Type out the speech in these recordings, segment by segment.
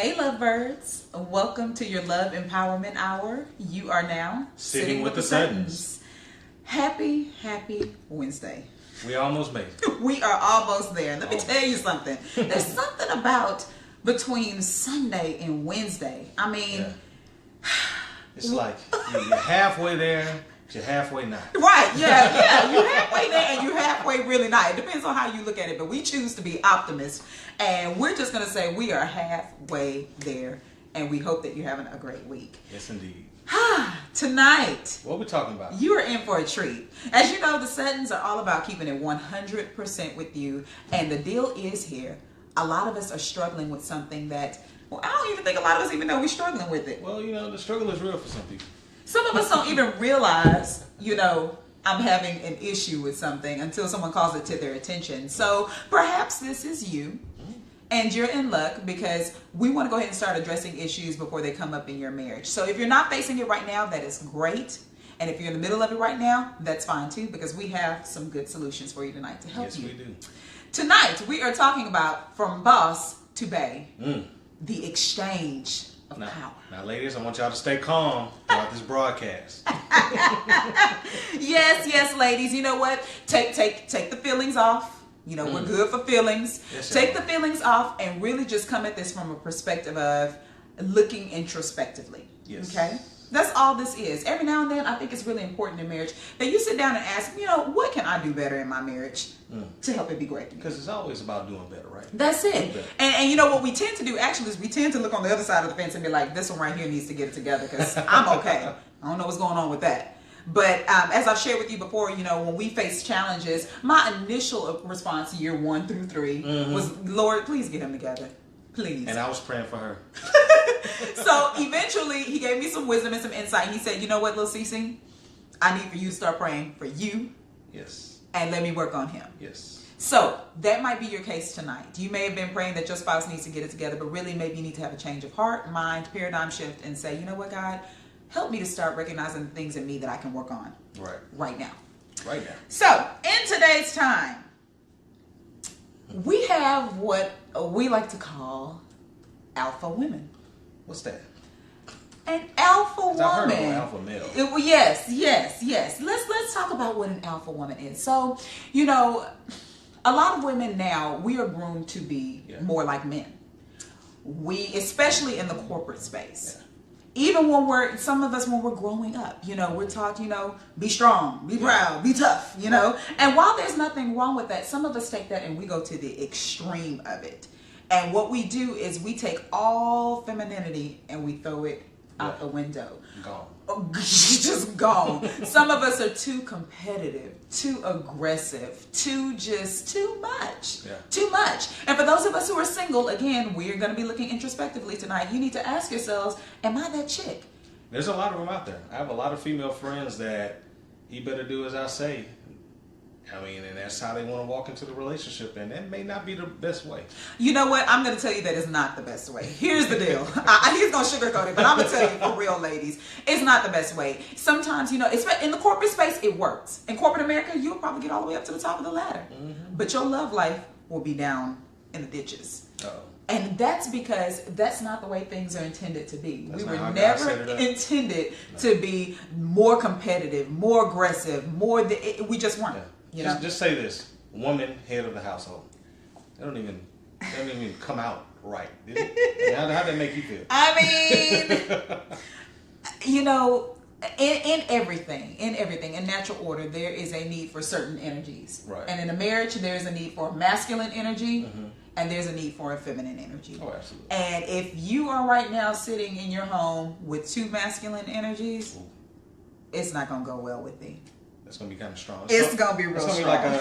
Hey lovebirds, welcome to your Love Empowerment Hour. You are now Sitting with the Suttons. Happy Wednesday. We almost made it. We are almost there. Let me tell you something. There's something about between Sunday and Wednesday. I mean... Yeah. It's like you're halfway there, but you're halfway not. Right, yeah. You're halfway there and you're halfway really not. It depends on how you look at it, but we choose to be optimists. And we're just going to say we are halfway there, and we hope that you're having a great week. Yes, indeed. Tonight, what are we talking about? You are in for a treat. As you know, the Suttons are all about keeping it 100% with you, and the deal is here. A lot of us are struggling with something that, well, I don't even think a lot of us even know we're struggling with it. Well, you know, the struggle is real for some people. Some of us don't even realize, I'm having an issue with something until someone calls it to their attention. So perhaps this is you. And you're in luck because we want to go ahead and start addressing issues before they come up in your marriage. So if you're not facing it right now, that is great. And if you're in the middle of it right now, that's fine too, because we have some good solutions for you tonight to help you. Yes, we do. Tonight, we are talking about from boss to bae, the exchange of power. Now, ladies, I want y'all to stay calm throughout this broadcast. Yes, ladies. You know what? Take the feelings off. We're good for feelings. Yes, take the feelings off and really just come at this from a perspective of looking introspectively. Yes. Okay? That's all this is. Every now and then, I think it's really important in marriage that you sit down and ask, what can I do better in my marriage to help it be great? Because it's always about doing better, right? That's it. And what we tend to do actually is we tend to look on the other side of the fence and be like, this one right here needs to get it together because I'm okay. I don't know what's going on with that. But as I've shared with you before, when we face challenges, my initial response year 1 through 3 was, Lord, please get him together. Please. And I was praying for her. So eventually he gave me some wisdom and some insight. He said, you know what, little CC? I need for you to start praying for you. Yes. And let me work on him. Yes. So that might be your case tonight. You may have been praying that your spouse needs to get it together, but really maybe you need to have a change of heart, mind, paradigm shift, and say, you know what, God? Help me to start recognizing the things in me that I can work on right now. Right now. So, in today's time, we have what we like to call alpha women. What's that? An alpha woman. I've heard of an alpha male. Yes. Let's talk about what an alpha woman is. So, a lot of women now, we are groomed to be more like men. Especially in the corporate space. Yeah. Even when some of us when we're growing up, we're taught, be strong, be proud, be tough, And while there's nothing wrong with that, some of us take that and we go to the extreme of it. And what we do is we take all femininity and we throw it out the window. Gone. Just gone. Some of us are too competitive, too aggressive, too much. Yeah. Too much. And for those of us who are single, again, we're going to be looking introspectively tonight. You need to ask yourselves, am I that chick? There's a lot of them out there. I have a lot of female friends that you better do as I say. And that's how they want to walk into the relationship, and that may not be the best way. You know what? I'm going to tell you that it's not the best way. Here's the deal. He's going to sugarcoat it, but I'm going to tell you for real, ladies, it's not the best way. Sometimes, in the corporate space, it works. In corporate America, you'll probably get all the way up to the top of the ladder, but your love life will be down in the ditches. Uh-oh. And that's because that's not the way things are intended to be. We were never intended to be more competitive, more aggressive, we just weren't. Yeah. Just say this: woman, head of the household. They don't even come out right. Did it? How'd that make you feel? In everything, in natural order, there is a need for certain energies. Right. And in a marriage, there's a need for masculine energy, and there's a need for a feminine energy. Oh, absolutely. And if you are right now sitting in your home with two masculine energies, it's not going to go well with thee. It's going to be kind of strong. It's going to be real strong. It's going to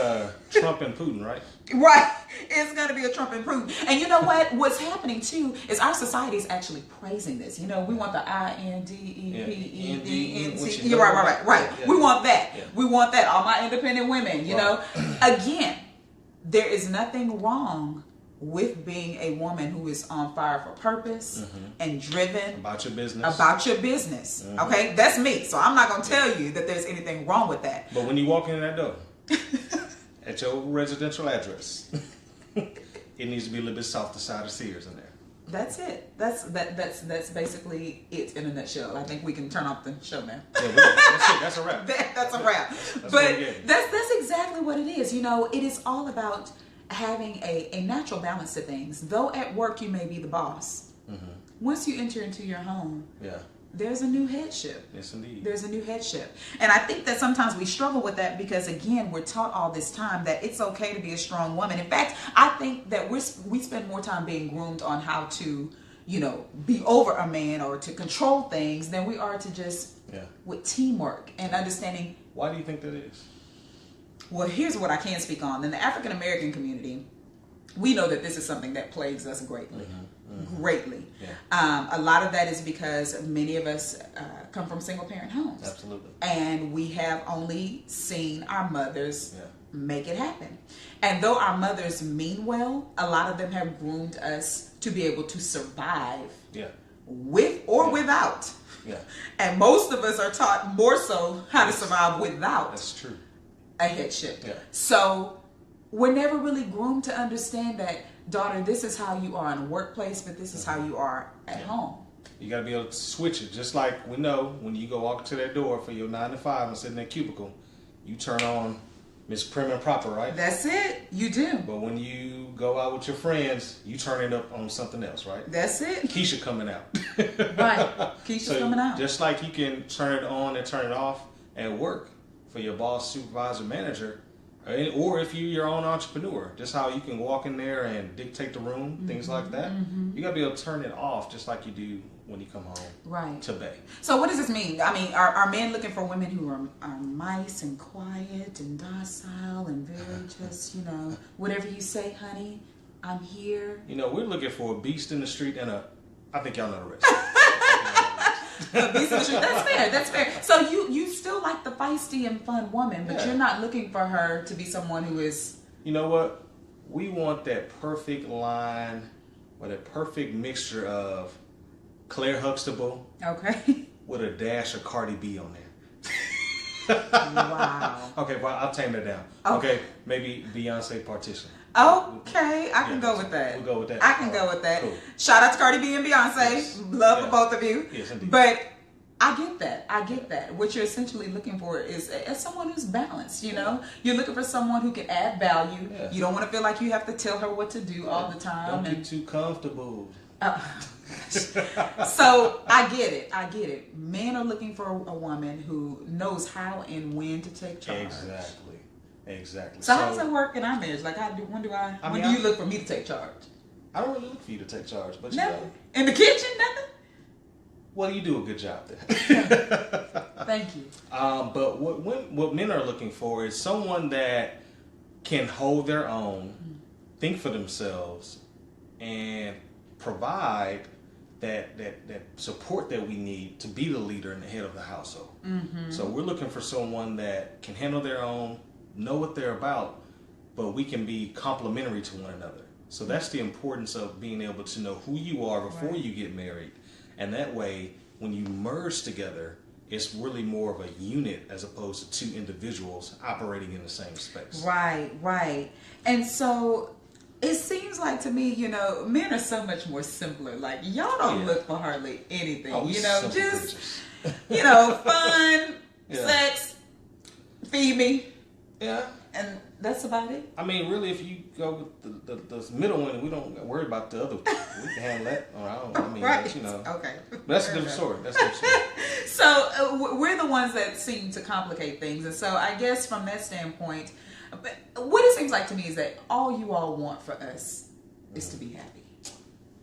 be like Trump and Putin, right? Right. It's going to be a Trump and Putin. And you know what? What's happening, too, is our society is actually praising this. We want the INDEPENDENT. You're right. Yeah. We want that. Yeah. We want that. All my independent women, know. Again, there is nothing wrong with being a woman who is on fire for purpose and driven about your business. Okay, that's me. So I'm not going to tell you that there's anything wrong with that. But when you walk in that door at your residential address, it needs to be a little bit softer side of Sears in there. That's it. That's basically it in a nutshell. I think we can turn off the show now. Yeah, that's it. That's a wrap. That's a wrap. But that's exactly what it is. You know, it is all about having a natural balance to things. Though at work you may be the boss, once you enter into your home, there's a new headship. Yes, indeed. There's a new headship. And I think that sometimes we struggle with that because, again, we're taught all this time that it's okay to be a strong woman. In fact, I think that we spend more time being groomed on how to, you know, be over a man or to control things than we are to just with teamwork and understanding. Why do you think that is? Well, here's what I can speak on. In the African American community, we know that this is something that plagues us greatly. Greatly. Yeah. A lot of that is because many of us come from single parent homes. Absolutely. And we have only seen our mothers make it happen. And though our mothers mean well, a lot of them have groomed us to be able to survive with or without. Yeah. And most of us are taught more so how to survive without. That's true. A headship. Yeah. So we're never really groomed to understand that, daughter, this is how you are in the workplace, but this is how you are at home. You got to be able to switch it. Just like we know when you go walk to that door for your 9 to 5 and sit in that cubicle, you turn on Miss Prim and Proper, right? That's it. You do. But when you go out with your friends, you turn it up on something else, right? That's it. Keisha coming out. Right. Keisha's coming out. Just like you can turn it on and turn it off at work for your boss, supervisor, manager, or if you're your own entrepreneur, just how you can walk in there and dictate the room, things like that. You got to be able to turn it off just like you do when you come home to bed. So what does this mean? I mean, are men looking for women who are nice and quiet and docile and very just, you know, whatever you say, honey, I'm here? You know, we're looking for a beast in the street and I think y'all know the rest. A beast in the street. That's fair. That's fair. So you still like the feisty and fun woman, but you're not looking for her to be someone who is... You know what? We want that perfect line or that perfect mixture of Claire Huxtable with a dash of Cardi B on there. Wow. Okay, well, I'll tame that down. Okay, maybe Beyonce Partition. Okay, I can go with that. We'll go with that. I can go with that. Cool. Shout out to Cardi B and Beyonce. Yes. Love for both of you. Yes, indeed. But I get that. I get that. What you're essentially looking for is someone who's balanced, you know? You're looking for someone who can add value. Yeah. You don't want to feel like you have to tell her what to do all the time. Don't get too comfortable. So I get it. I get it. Men are looking for a woman who knows how and when to take charge. Exactly. So how does that work in our marriage? Like, when do you look for me to take charge? I don't really look for you to take charge, but you never. know. In the kitchen, nothing? Well, you do a good job there. Thank you. But what men are looking for is someone that can hold their own, think for themselves, and provide that support that we need to be the leader and the head of the household. So we're looking for someone that can handle their own, know what they're about, but we can be complementary to one another. So that's the importance of being able to know who you are before you get married. And that way, when you merge together, it's really more of a unit as opposed to two individuals operating in the same space. Right. And so it seems like to me, you know, men are so much more simpler. Like, y'all don't look for hardly anything. You know, just, you know, fun, sex, feed me. Yeah. And that's about it. I mean, really, if you go with the middle one, we don't worry about the other. We can handle that on our own. I mean, right. You know. Okay. That's a different story. So we're the ones that seem to complicate things. And so I guess from that standpoint, what it seems like to me is that all you all want for us is to be happy.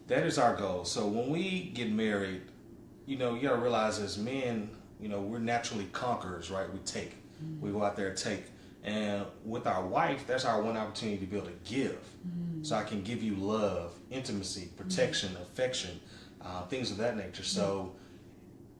That is our goal. So when we get married, you know, you got to realize as men, you know, we're naturally conquerors, right? We take. We go out there and take. And with our wife, that's our one opportunity to be able to give. So I can give you love, intimacy, protection, affection, things of that nature. So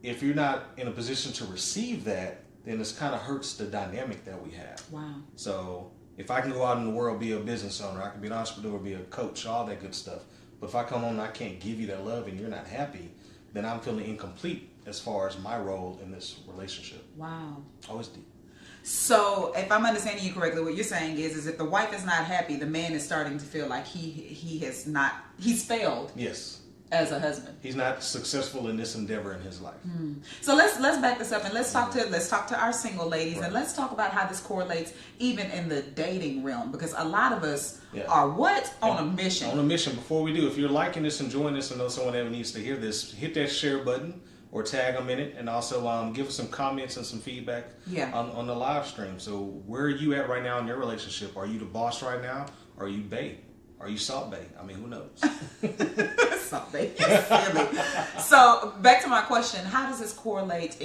if you're not in a position to receive that, then it kind of hurts the dynamic that we have. Wow. So if I can go out in the world, be a business owner, I can be an entrepreneur, be a coach, all that good stuff. But if I come home and I can't give you that love and you're not happy, then I'm feeling incomplete as far as my role in this relationship. Wow. Always deep. So, if I'm understanding you correctly, what you're saying is if the wife is not happy, the man is starting to feel like he's failed. Yes. as a husband. He's not successful in this endeavor in his life. So let's back this up and let's talk to our single ladies, and let's talk about how this correlates even in the dating realm, because a lot of us are on a mission. On a mission. Before we do, if you're liking this, enjoying this, and know someone ever needs to hear this, hit that share button or tag them in it, and also give us some comments and some feedback on the live stream. So where are you at right now in your relationship? Are you the boss right now? Or are you bae? Are you salt bae? I mean, who knows? Salt bae. Silly. So back to my question: how does this correlate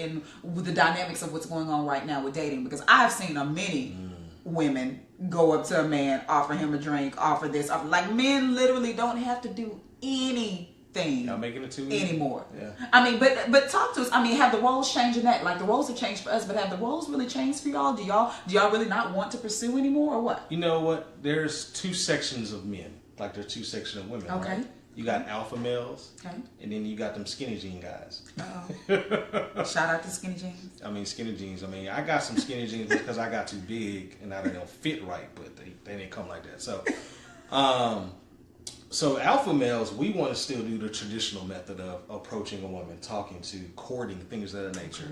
with the dynamics of what's going on right now with dating? Because I've seen many women go up to a man, offer him a drink, offer this, like men literally don't have to do anything. Y'all making it too easy anymore. Yeah. I mean, but talk to us. I mean, have the roles changed in that? Like the roles have changed for us, but have the roles really changed for y'all? Do y'all really not want to pursue anymore, or what? You know what? There's two sections of men. Like there's two sections of women. Okay. Right? You got alpha males, okay, and then you got them skinny jean guys. Uh-oh. Shout out to skinny jeans. I mean, skinny jeans. I mean, I got some skinny jeans because I got too big and I don't fit right, but they didn't come like that. So, so alpha males, we want to still do the traditional method of approaching a woman, talking to, courting, things of that nature.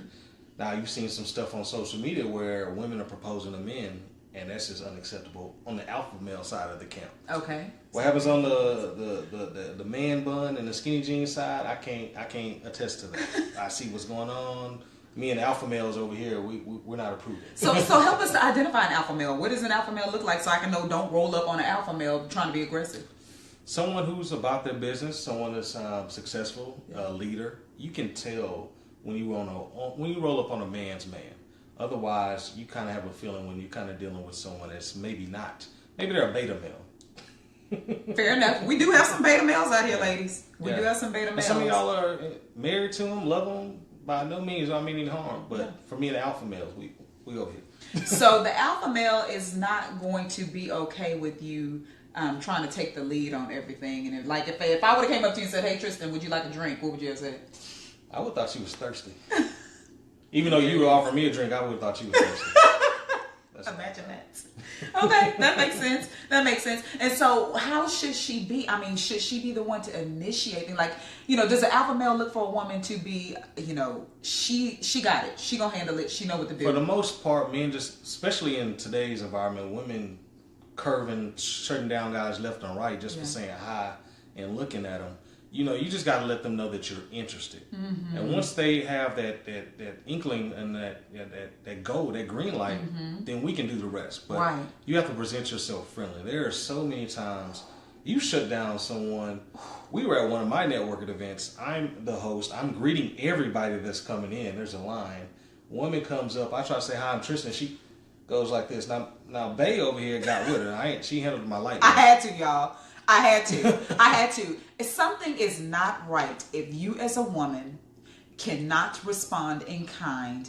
Now, you've seen some stuff on social media where women are proposing to men, and that's just unacceptable on the alpha male side of the camp. Okay. What happens on the man bun and the skinny jean side, I can't attest to that. I see what's going on. Me and alpha males over here, we're not approving. So help us to identify an alpha male. What does an alpha male look like so I can know don't roll up on an alpha male trying to be aggressive? Someone who's about their business, someone that's successful, a leader. You can tell when you roll up on a man's man. Otherwise, you kind of have a feeling when you're kind of dealing with someone that's maybe they're a beta male. Fair enough. We do have some beta males out here, ladies. We do have some beta males. And some of y'all are married to them, love them. By no means, I don't mean any harm. But for me and the alpha males, we over here. So the alpha male is not going to be okay with you trying to take the lead on everything. And if I would have came up to you and said, "Hey Tristen, would you like a drink?" What would you have said? I would have thought she was thirsty. Even though you would offer me a drink, I would have thought she was thirsty. Imagine that. Okay, that makes sense. That makes sense. And so how should she be? I mean, should she be the one to initiate things? Like, does an alpha male look for a woman to be, she got it. She gonna handle it. She know what to do. For the most part, men especially in today's environment, women curving, shutting down guys left and right just for saying hi and looking at them. You just got to let them know that you're interested. Mm-hmm. And once they have that inkling and that goal, that green light, then we can do the rest. But you have to present yourself friendly. There are so many times you shut down someone. We were at one of my networking events. I'm the host. I'm greeting everybody that's coming in. There's a line. Woman comes up. I try to say, "Hi, I'm Tristen." She goes like this. Now, Bae over here got with her. She handled my light. I had to, y'all. I had to. If something is not right, if you as a woman cannot respond in kind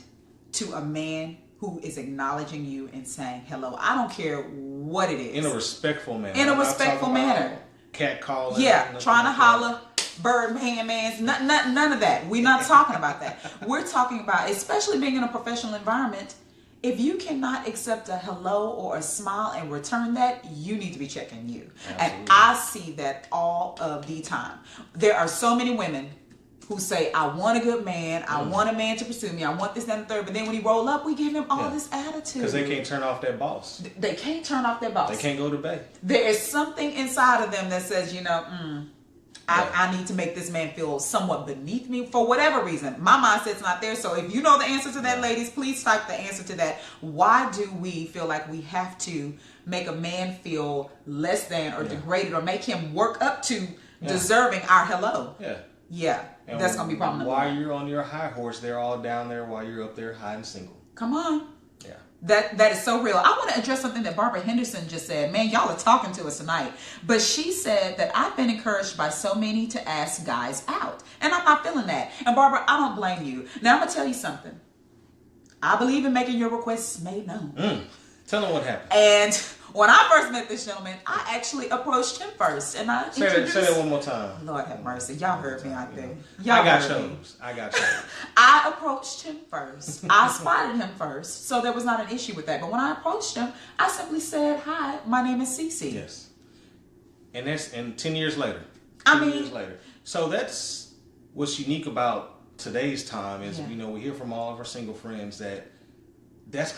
to a man who is acknowledging you and saying hello, I don't care what it is. In a respectful manner. Cat calling. Yeah, trying to holler, bird handmans, none of that. We're not talking about that. We're talking about, especially being in a professional environment, if you cannot accept a hello or a smile and return that, you need to be checking you. Absolutely. And I see that all of the time. There are so many women who say, "I want a good man. I want a man to pursue me. I want this, that, and the third." But then when he roll up, we give him all this attitude. Because they can't turn off their boss. They can't turn off their boss. They can't go to bed. There is something inside of them that says, I need to make this man feel somewhat beneath me for whatever reason. My mindset's not there. So if you know the answer to that, ladies, please type the answer to that. Why do we feel like we have to make a man feel less than or degraded or make him work up to deserving our hello? Yeah. And that's going to be problem number one. While you're on your high horse, they're all down there while you're up there high and single. Come on. Yeah. That is so real. I want to address something that Barbara Henderson just said. Man, y'all are talking to us tonight. But she said that I've been encouraged by so many to ask guys out. And I'm not feeling that. And Barbara, I don't blame you. Now, I'm going to tell you something. I believe in making your requests made known. Tell them what happened. And when I first met this gentleman, I actually approached him first. And I introduced... Say that one more time. Lord have mercy. Y'all heard me out there. I got shows. I approached him first. I spotted him first. So there was not an issue with that. But when I approached him, I simply said, "Hi, my name is CC." Yes. And 10 years later. So that's what's unique about today's time is, Yeah. we hear from all of our single friends that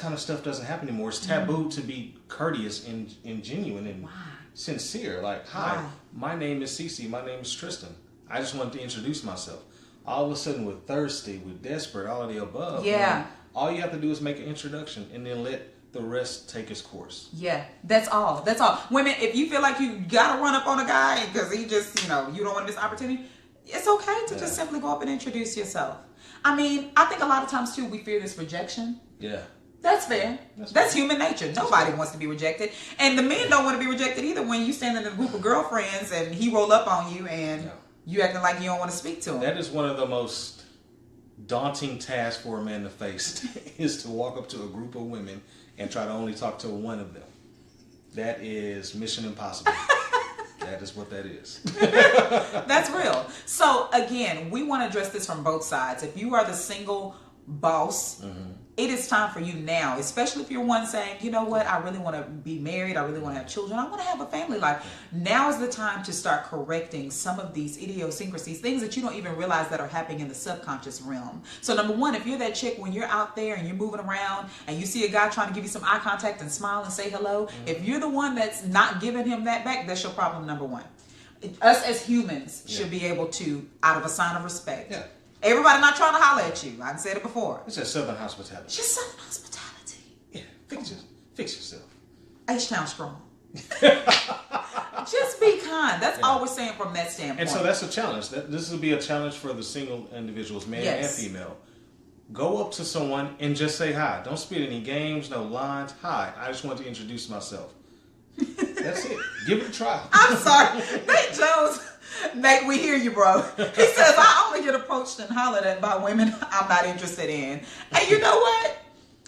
kind of stuff doesn't happen anymore. It's taboo to be courteous and genuine and sincere. Like, hi, my name is CC. My name is Tristen. I just wanted to introduce myself. All of a sudden, we're thirsty, we're desperate, all of the above. Yeah. All you have to do is make an introduction and then let the rest take its course. Yeah, that's all. That's all. Women, if you feel like you gotta run up on a guy because he just, you don't want this opportunity, it's okay to just simply go up and introduce yourself. I mean, I think a lot of times too, we fear this rejection. Yeah. That's fair. That's human nature. Nobody wants to be rejected. And the men don't want to be rejected either when you stand in a group of girlfriends and he roll up on you and you acting like you don't want to speak to him. That is one of the most daunting tasks for a man to face is to walk up to a group of women and try to only talk to one of them. That is mission impossible. That is what that is. That's real. So again, we want to address this from both sides. If you are the single boss, it is time for you now, especially if you're one saying, you know what, I really want to be married, I really want to have children, I want to have a family life. Now is the time to start correcting some of these idiosyncrasies, things that you don't even realize that are happening in the subconscious realm. So number one, if you're that chick when you're out there and you're moving around and you see a guy trying to give you some eye contact and smile and say hello, if you're the one that's not giving him that back, that's your problem number one. Us as humans should be able to, out of a sign of respect. Yeah. Everybody not trying to holler at you. I've said it before. It's just Southern hospitality. It's just Southern hospitality. Yeah, fix yourself. H-Town strong. Just be kind. That's all we're saying from that standpoint. And so that's a challenge. This will be a challenge for the single individuals, man and female. Go up to someone and just say hi. Don't spit any games, no lines. Hi, I just want to introduce myself. That's it. Give it a try. I'm sorry. Nate Jones, Nate, we hear you, bro. He says, I only get approached and hollered at by women I'm not interested in. And you know what?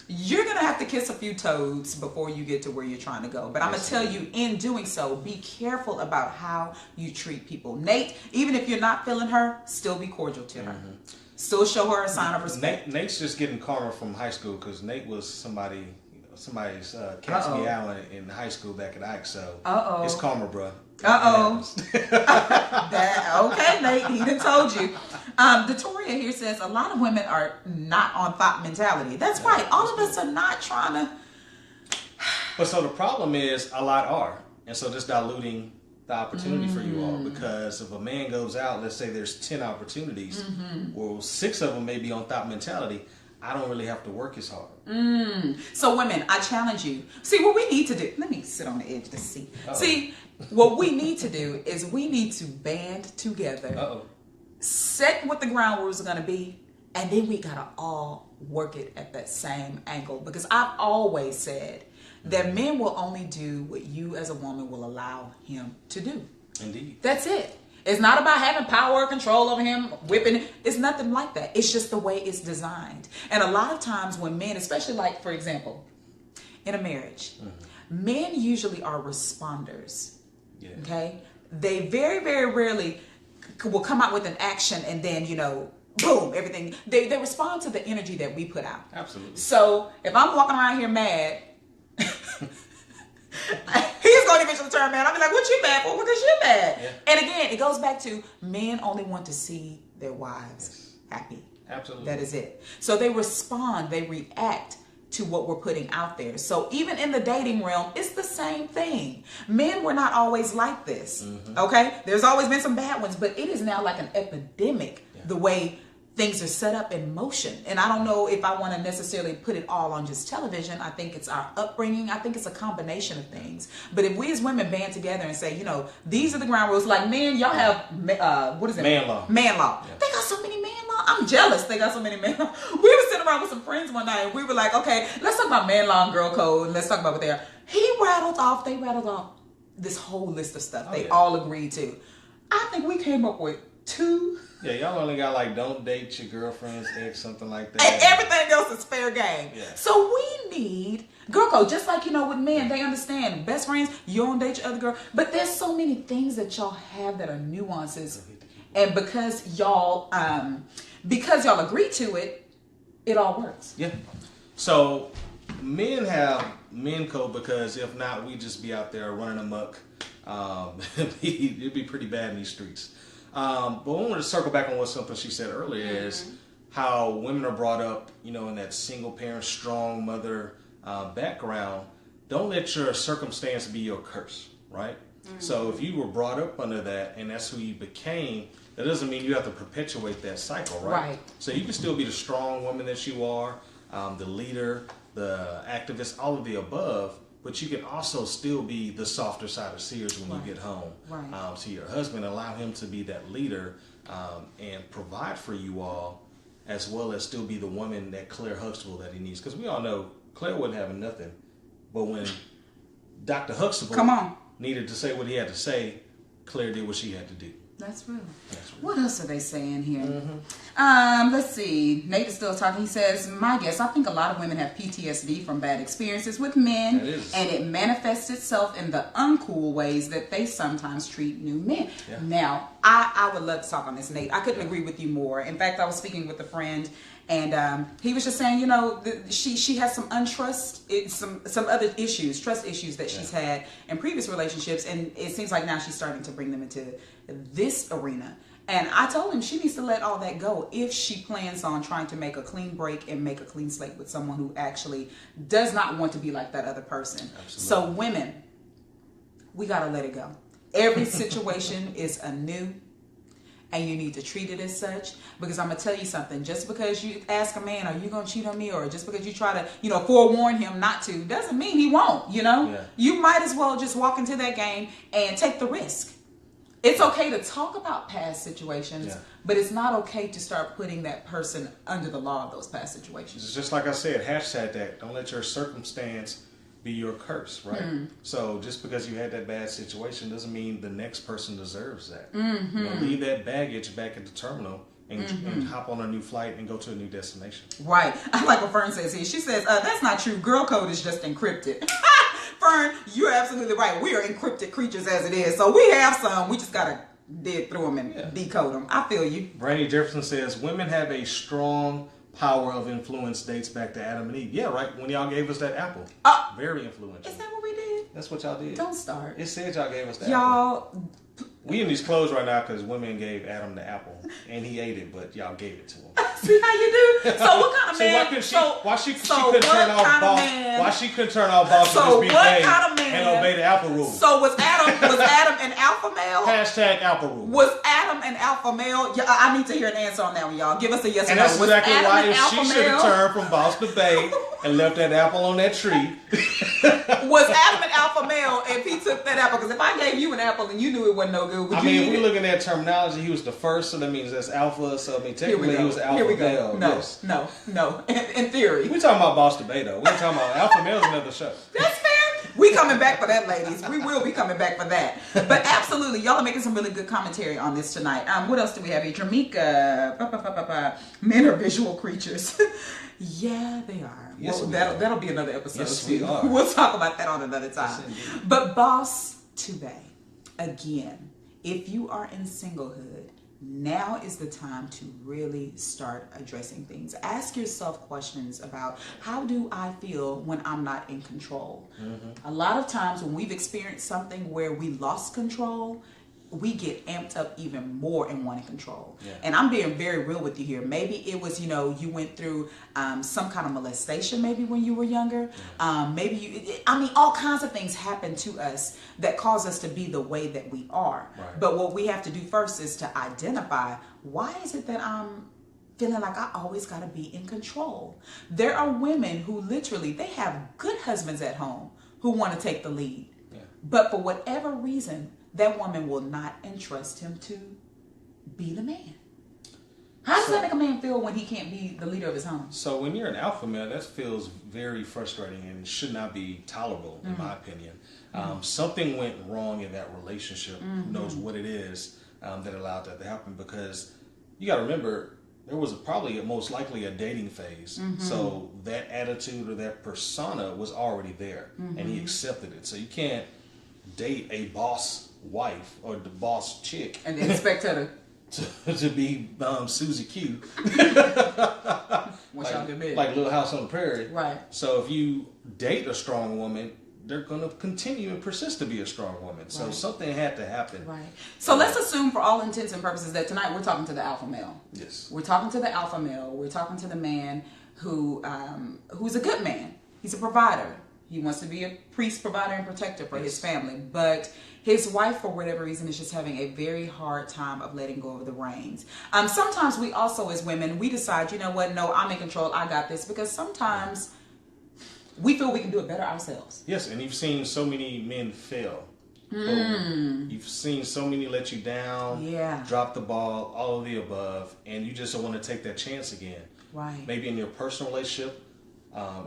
You're going to have to kiss a few toads before you get to where you're trying to go. But I'm going to tell you, in doing so, be careful about how you treat people. Nate, even if you're not feeling her, still be cordial to her. Still show her a sign of respect. Nate's just getting karma from high school because Nate was somebody's catch me out in high school back at Ike. So it's karma, bro. Okay, Nate, he done told you. Victoria here says a lot of women are not on thought mentality. That's right. All of us are not trying to. But so the problem is a lot are. And so just diluting the opportunity for you all, because if a man goes out, let's say there's 10 opportunities, well, 6 of them may be on thought mentality. I don't really have to work as hard. So women, I challenge you. See, what we need to do, let me sit on the edge of the seat. See, what we need to do is we need to band together, set what the ground rules are going to be, and then we got to all work it at that same angle. Because I've always said that men will only do what you as a woman will allow him to do. Indeed. That's it. It's not about having power or control over him, whipping. It's nothing like that. It's just the way it's designed. And a lot of times when men, especially like, for example, in a marriage, men usually are responders. Yeah. Okay? They very, very rarely will come out with an action and then, boom, everything. They respond to the energy that we put out. Absolutely. So if I'm walking around here mad, he's going to eventually turn mad. I'll be like, what you mad for? Because you're mad. Yeah. And again, it goes back to men only want to see their wives happy. Absolutely. That is it. So they respond, they react to what we're putting out there. So even in the dating realm, it's the same thing. Men were not always like this. Okay? There's always been some bad ones, but it is now like an epidemic, the way things are set up in motion. And I don't know if I want to necessarily put it all on just television. I think it's our upbringing. I think it's a combination of things. But if we as women band together and say, these are the ground rules. Like men, y'all have, what is it? Man law. Man law. Yeah. They got so many man law. I'm jealous they got so many man law. We were sitting around with some friends one night and we were like, okay, let's talk about man law and girl code. And let's talk about what they are. They rattled off this whole list of stuff they all agreed to. I think we came up with 2. Yeah, y'all only got like don't date your girlfriend's ex, something like that. And everything else is fair game. Yeah. So we need girl code, just like with men, they understand best friends, you don't date your other girl. But there's so many things that y'all have that are nuances. And because y'all agree to it, it all works. Yeah. So men have men code because if not, we just be out there running amok. It'd be pretty bad in these streets. But I wanted to circle back on what something she said earlier is how women are brought up, in that single parent, strong mother background. Don't let your circumstance be your curse, right? So if you were brought up under that and that's who you became, that doesn't mean you have to perpetuate that cycle, right? So you can still be the strong woman that you are, the leader, the activist, all of the above, but you can also still be the softer side of Sears when you get home to your husband. Allow him to be that leader and provide for you all, as well as still be the woman that Claire Huxtable that he needs. Because we all know Claire wasn't having nothing, but when Dr. Huxtable needed to say what he had to say, Claire did what she had to do. That's real. What else are they saying here? Let's see. Nate is still talking. He says, my guess, I think a lot of women have PTSD from bad experiences with men, and it manifests itself in the uncool ways that they sometimes treat new men. Now, I would love to talk on this, Nate. I couldn't agree with you more. In fact, I was speaking with a friend, and he was just saying, she has some untrust, some other issues, trust issues that she's had in previous relationships, and it seems like now she's starting to bring them into this arena. And I told him she needs to let all that go if she plans on trying to make a clean break and make a clean slate with someone who actually does not want to be like that other person. So women, we got to let it go. Every situation is anew, and you need to treat it as such. Because I'm going to tell you something. Just because you ask a man, are you going to cheat on me? Or just because you try to, forewarn him not to, doesn't mean he won't, You might as well just walk into that game and take the risk. It's okay to talk about past situations, but it's not okay to start putting that person under the law of those past situations. It's just like I said, hashtag that. Don't let your circumstance be your curse, right? So just because you had that bad situation doesn't mean the next person deserves that. Leave that baggage back at the terminal and hop on a new flight and go to a new destination. Right. I like what Fern says here. She says, that's not true. Girl code is just encrypted. Fern, you're absolutely right. We are encrypted creatures as it is. So we have some. We just got to dig through them and decode them. I feel you. Brandy Jefferson says, women have a strong power of influence dates back to Adam and Eve. Yeah, right. When y'all gave us that apple. Very influential. Is that what we did? That's what y'all did. Don't start. It said y'all gave us the apple. We in these clothes right now because women gave Adam the apple and he ate it, but y'all gave it to him. See how you do? So what kind of man? Why she couldn't turn off boss? Why she couldn't turn off boss to just be paid and obey the alpha rule? So was Adam an alpha male? Hashtag alpha rule. Was Adam an alpha male? Yeah, I need to hear an answer on that one, y'all. Give us a yes or no. And that's exactly why if she should have turned from boss to babe and left that apple on that tree. Was Adam an alpha male if he took that apple? Because if I gave you an apple and you knew it wasn't no good, would you eat if we're it? looking at terminology, he was the first, so that means that's alpha. So technically he was alpha male. No. In theory. We're talking about boss to babe though. We're talking about alpha male's another show. That's fair. We coming back for that, ladies. We will be coming back for that. But absolutely, y'all are making some really good commentary on this tonight. What else do we have here? Jamaica. Men are visual creatures. Yeah, they are. Yes, that'll be another episode. Yes, too. we are. We'll talk about that on another time. Yes, but boss to bae, again, if you are in singlehood, now is the time to really start addressing things. Ask yourself questions about, how do I feel when I'm not in control? A lot of times when we've experienced something where we lost control, we get amped up even more and wanting control. And I'm being very real with you here. Maybe it was, you went through some kind of molestation maybe when you were younger. Maybe all kinds of things happen to us that cause us to be the way that we are. But what we have to do first is to identify, why is it that I'm feeling like I always got to be in control? There are women who literally, they have good husbands at home who want to take the lead. But for whatever reason, that woman will not entrust him to be the man. How does that make a man feel when he can't be the leader of his home? So when you're an alpha male, that feels very frustrating and should not be tolerable, in my opinion. Something went wrong in that relationship. Who knows what it is that allowed that to happen? Because you got to remember, there was probably most likely a dating phase. So that attitude or that persona was already there, and he accepted it. So you can't date a boss wife or the boss chick and expect her to be Susie Q. Like Little House on the Prairie. Right. So if you date a strong woman, they're going to continue and persist to be a strong woman. So something had to happen. Right. So let's assume for all intents and purposes that tonight we're talking to the alpha male. Yes. We're talking to the alpha male. We're talking to the man who's a good man. He's a provider. He wants to be a priest, provider, and protector for his family. But his wife, for whatever reason, is just having a very hard time of letting go of the reins. Sometimes we also, as women, we decide, you know what, no, I'm in control. I got this. Because sometimes we feel we can do it better ourselves. Yes, and you've seen so many men fail. You've seen so many let you down, drop the ball, all of the above, and you just don't want to take that chance again. Right. Maybe in your personal relationship,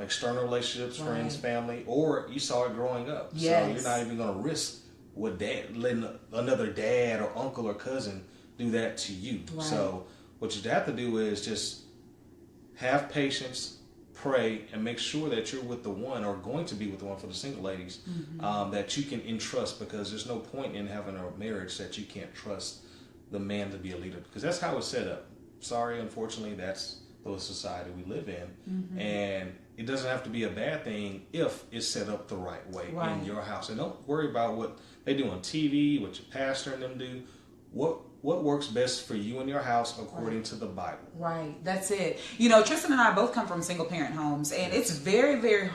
external relationships, friends, family, or you saw it growing up. Yes. So you're not even going to risk letting another dad or uncle or cousin do that to you. Right. So what you have to do is just have patience, pray, and make sure that you're with the one, or going to be with the one, for the single ladies, that you can entrust, because there's no point in having a marriage that you can't trust the man to be a leader, because that's how it's set up. Sorry, unfortunately, that's the society we live in, and it doesn't have to be a bad thing if it's set up the right way in your house. And don't worry about what they do on TV, what your pastor and them do. What works best for you and your house according to the Bible. Right, that's it. You know, Tristen and I both come from single parent homes, and it's very, very,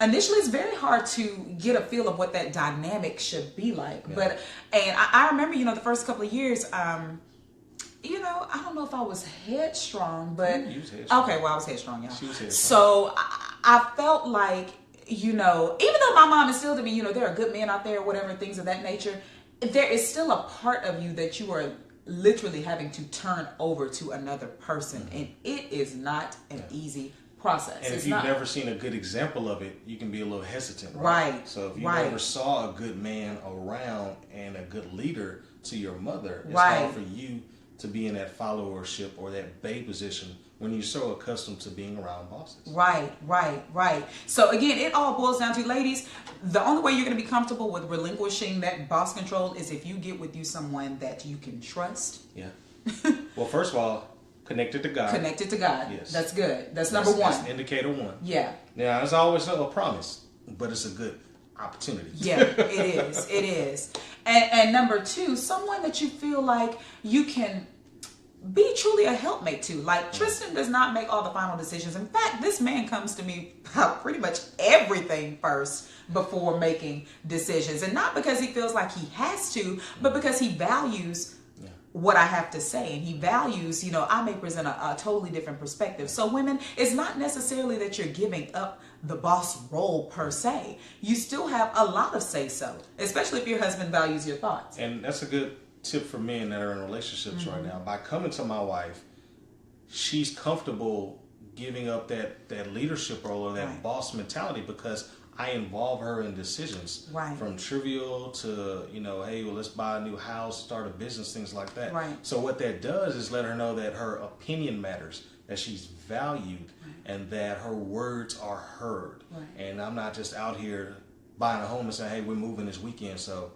initially it's very hard to get a feel of what that dynamic should be like. But I remember, you know, the first couple of years, you know, I don't know if I was headstrong, but you was headstrong. Okay, well, I was headstrong, y'all. She was headstrong. So I felt like, you know, even though my mom instilled in me, you know, there are good men out there, whatever, things of that nature, there is still a part of you that you are literally having to turn over to another person, and it is not an easy process. And if you've never seen a good example of it, you can be a little hesitant, right? So if you never saw a good man around and a good leader to your mother, it's hard for you to be in that followership or that babe position when you're so accustomed to being around bosses. Right. So again, it all boils down to, ladies, the only way you're going to be comfortable with relinquishing that boss control is if you get with you someone that you can trust. Yeah. Well, first of all, connected to God. Connected to God. Yes. That's good. That's number one. That's indicator one. Yeah. Now, it's always a promise, but it's a good opportunity. Yeah, it is. And number two, someone that you feel like you can be truly a helpmate to. Like, Tristen does not make all the final decisions. In fact, this man comes to me about pretty much everything first before making decisions. And not because he feels like he has to, but because he values what I have to say. And he values, you know, I may present a totally different perspective. So women, it's not necessarily that you're giving up the boss role per se. You still have a lot of say-so, especially if your husband values your thoughts. And that's a good tip for men that are in relationships right now. By coming to my wife, she's comfortable giving up that leadership role or that boss mentality, because I involve her in decisions, from trivial to, you know, hey, well, let's buy a new house, start a business, things like that. So what that does is let her know that her opinion matters, that she's valued, and that her words are heard. And I'm not just out here buying a home and saying, hey, we're moving this weekend, so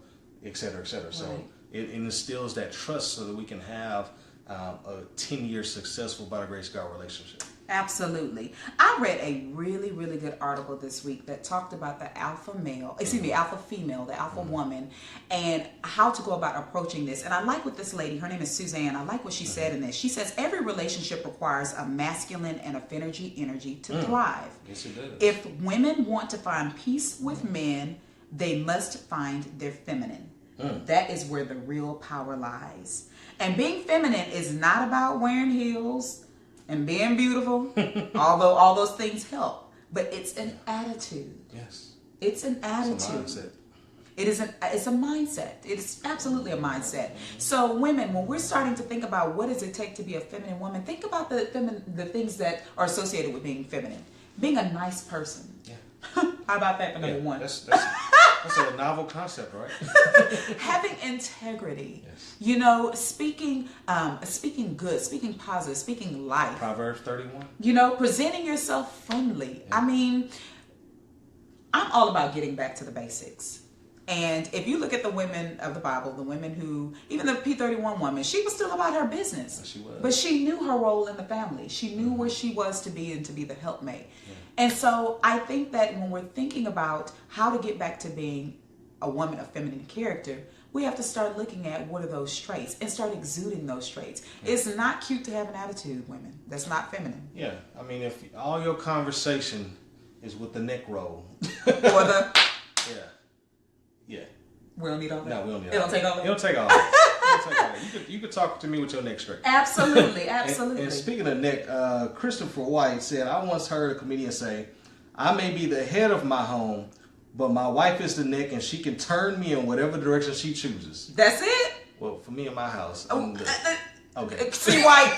et cetera, et cetera. So it instills that trust so that we can have a 10-year successful, by the grace of God, relationship. Absolutely. I read a really, really good article this week that talked about the alpha female, the alpha woman, and how to go about approaching this. And I like what this lady, her name is Suzanne, I like what she said in this. She says, every relationship requires a masculine and a feminine energy to thrive. Yes, it does. If women want to find peace with men, they must find their feminine. That is where the real power lies. And being feminine is not about wearing heels and being beautiful, although all those things help. But it's an attitude. Yes. It's an attitude. It's a mindset. It's a mindset. It's absolutely a mindset. So women, when we're starting to think about what does it take to be a feminine woman, think about the things that are associated with being feminine. Being a nice person. Yeah. How about that for number one? That's a novel concept, right? Having integrity. Yes. You know, speaking good, speaking positive, speaking life. Proverbs 31. You know, presenting yourself friendly. Yeah. I mean, I'm all about getting back to the basics. And if you look at the women of the Bible, the women who, even the P31 woman, she was still about her business. She was. But she knew her role in the family. She knew where she was to be and to be the helpmate. Yeah. And so I think that when we're thinking about how to get back to being a woman of feminine character, we have to start looking at what are those traits and start exuding those traits. It's not cute to have an attitude, women. That's not feminine. Yeah, I mean, if all your conversation is with the neck roll. Or the... Yeah. We don't need all that? No, we don't need all that. It don't take all that? It don't take all that. You could talk to me with your neck straight. Absolutely, absolutely. And speaking of neck, Christopher White said, I once heard a comedian say, I may be the head of my home, but my wife is the neck and she can turn me in whatever direction she chooses. That's it? Well, for me and my house. Okay. See, White,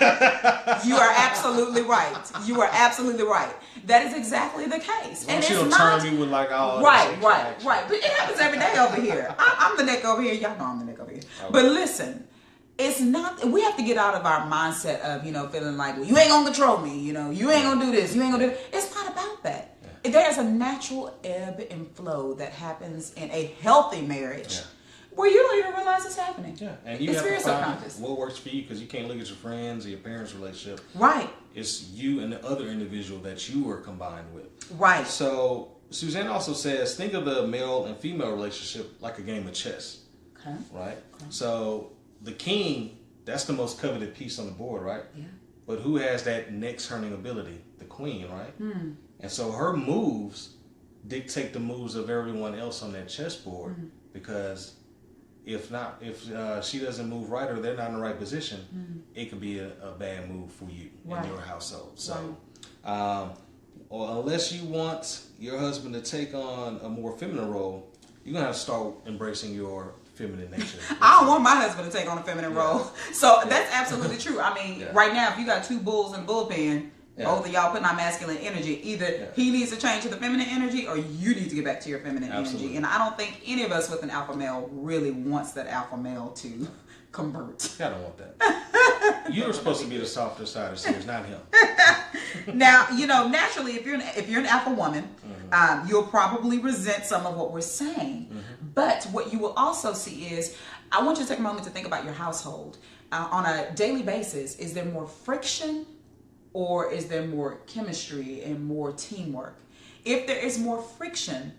you are absolutely right. You are absolutely right. That is exactly the case. And she don't turn me with like all right. But it happens every day over here. I'm the neck over here. Y'all know I'm the neck over here. Okay. But listen, it's not. We have to get out of our mindset of feeling like, well, you ain't gonna control me. You ain't gonna do this. You ain't gonna do that. It's not about that. Yeah. There's a natural ebb and flow that happens in a healthy marriage. Yeah. Where you don't even realize it's happening. Yeah, and you have to find what works for you because you can't look at your friends or your parents' relationship. Right. It's you and the other individual that you are combined with. Right. So Suzanne also says, think of the male and female relationship like a game of chess. Okay. Right? Okay. So the king, that's the most coveted piece on the board, right? Yeah. But who has that neck turning ability? The queen, right? And so her moves dictate the moves of everyone else on that chessboard because... If she doesn't move right or they're not in the right position, it could be a bad move for you in your household. So, or unless you want your husband to take on a more feminine role, you're going to have to start embracing your feminine nature. I don't want my husband to take on a feminine role. So that's absolutely true. I mean, right now, if you got two bulls in the bullpen, both of y'all putting out masculine energy. Either he needs to change to the feminine energy or you need to get back to your feminine energy. And I don't think any of us with an alpha male really wants that alpha male to convert. I don't want that. You're supposed to be the softer side of series, not him. Now, naturally, if you're an alpha woman, you'll probably resent some of what we're saying. But what you will also see is, I want you to take a moment to think about your household. On a daily basis, is there more friction? Or is there more chemistry and more teamwork? If there is more friction,